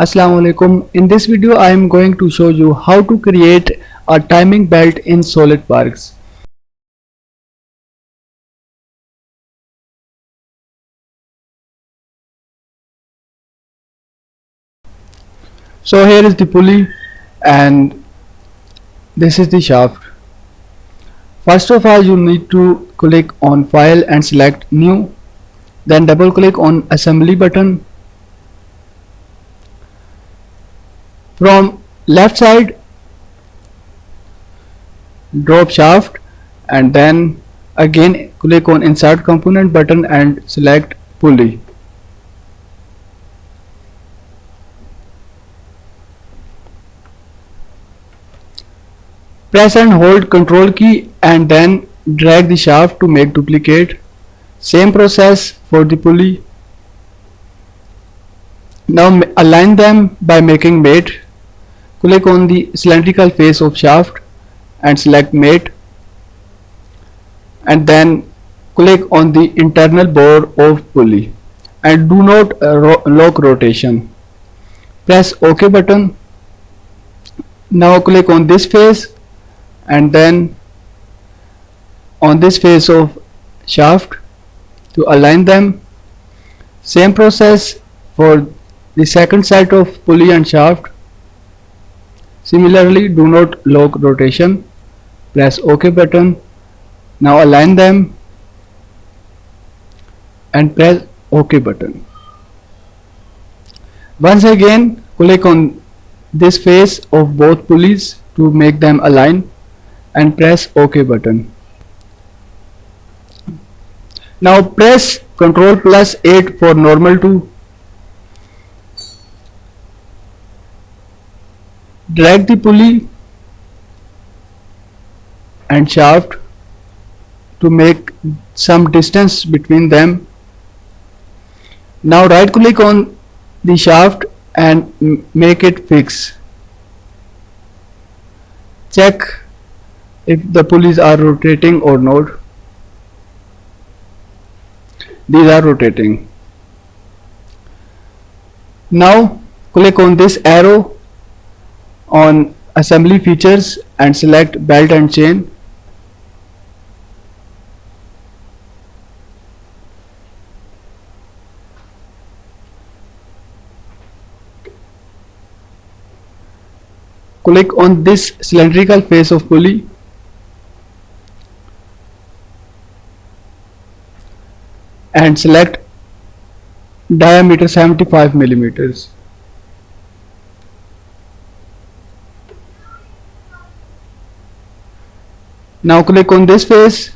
Assalamu alaikum. In this video I am going to show you how to create a timing belt in SolidWorks. So here is the pulley and this is the shaft. First of all, you need to click on file and select new, then double click on assembly button. From left side, drop shaft and then again click on insert component button and select pulley. Press and hold Ctrl key and then drag the shaft to make duplicate. Same process for the pulley. Now align them by making mate. Click on the cylindrical face of shaft and select mate, and then click on the internal bore of pulley and do not lock rotation. Press OK button. Now click on this face and then on this face of shaft to align them. Same process for the second set of pulley and shaft. Similarly, do not lock rotation. Press OK button. Now align them and press OK button. Once again, click on this face of both pulleys to make them align and press OK button. Now press Ctrl plus 8 for normal to drag the pulley and shaft to make some distance between them. Now right click on the shaft and make it fix. Check if the pulleys are rotating or not. These are rotating. Now click on this arrow on assembly features and select belt and chain. Click on this cylindrical face of pulley and select diameter 75 millimeters. Now click on this face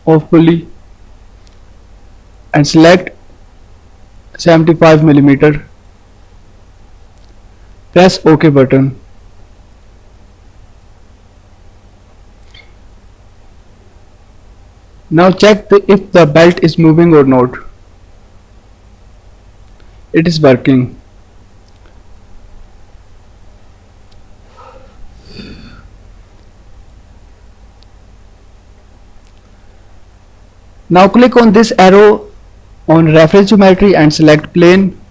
of pulley and select 75 millimeter. Press OK button. Now check if the belt is moving or not. It is working. Now click on this arrow on reference geometry and select plane.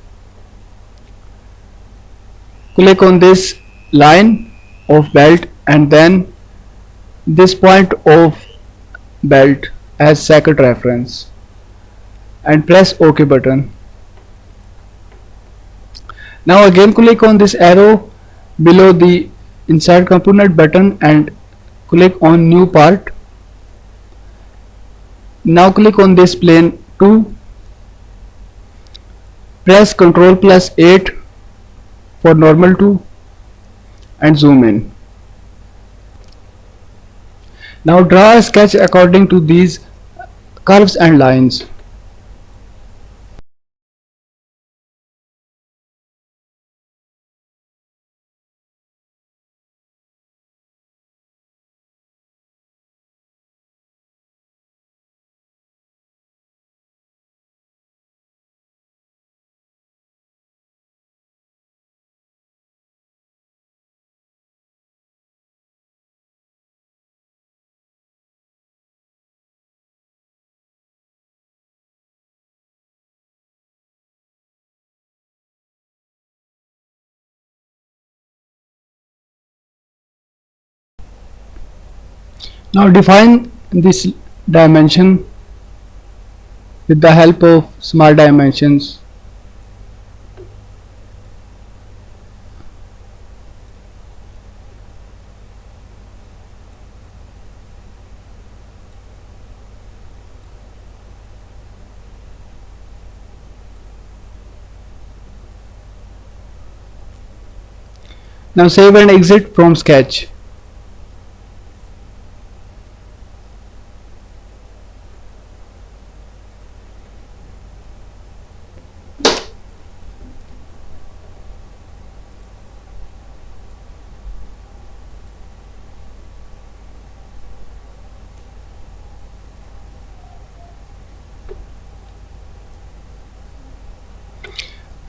Click on this line of belt and then this point of belt as second reference and press OK button. Now again click on this arrow below the insert component button and click on new part. Now click on this plane 2. Press Ctrl plus 8 for normal to and zoom in. Now draw a sketch according to these curves and lines. Now define this dimension with the help of small dimensions. Now save and exit from Sketch.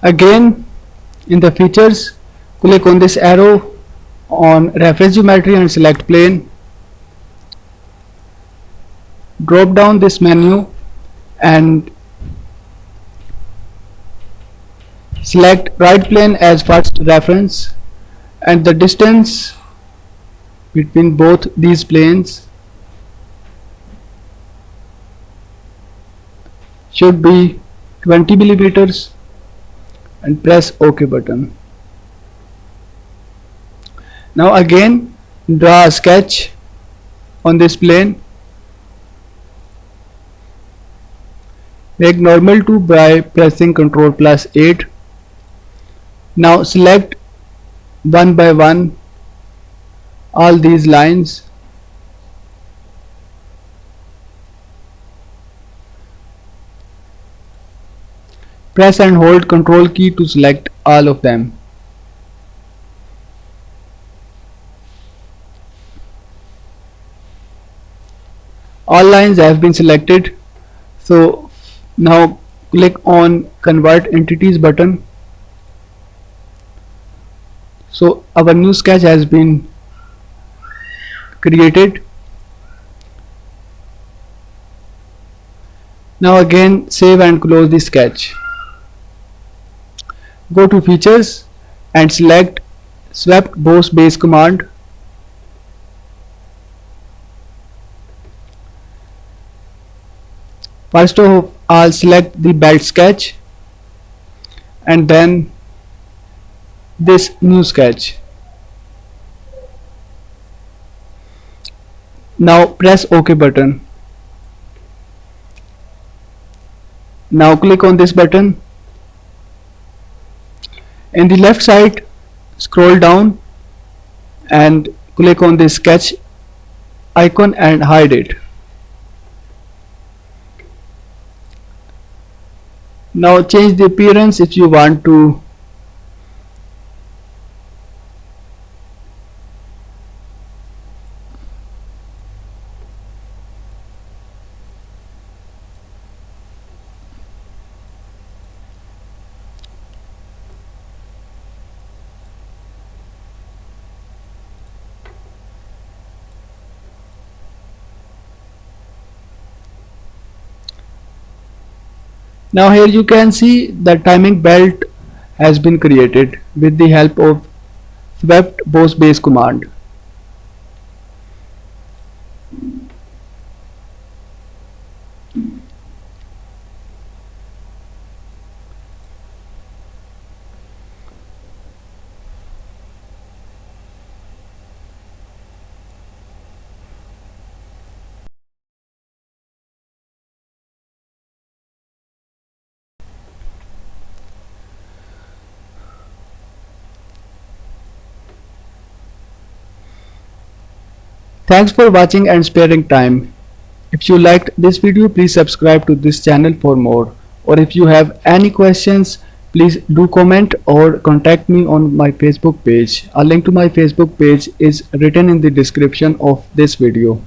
Again, in the features, click on this arrow on reference geometry and select plane. Drop down this menu and select right plane as first reference, and the distance between both these planes should be 20 millimeters, and press OK button. Now again draw a sketch on this plane. Make normal to by pressing Ctrl+8. Now select one by one all these lines. Press and hold Ctrl key to select all of them. All lines have been selected. So now click on Convert Entities button. So our new sketch has been created. Now again save and close the sketch. Go to Features and select Swept Boss Base command. First of all, select the belt sketch and then this new sketch. Now press OK button. Now click on this button. In the left side, scroll down and click on the sketch icon and hide it. Now change the appearance if you want to. Now here you can see the timing belt has been created with the help of Swept Boss Base command. Thanks for watching and sparing time. If you liked this video, please subscribe to this channel for more. Or if you have any questions, please do comment or contact me on my Facebook page. A link to my Facebook page is written in the description of this video.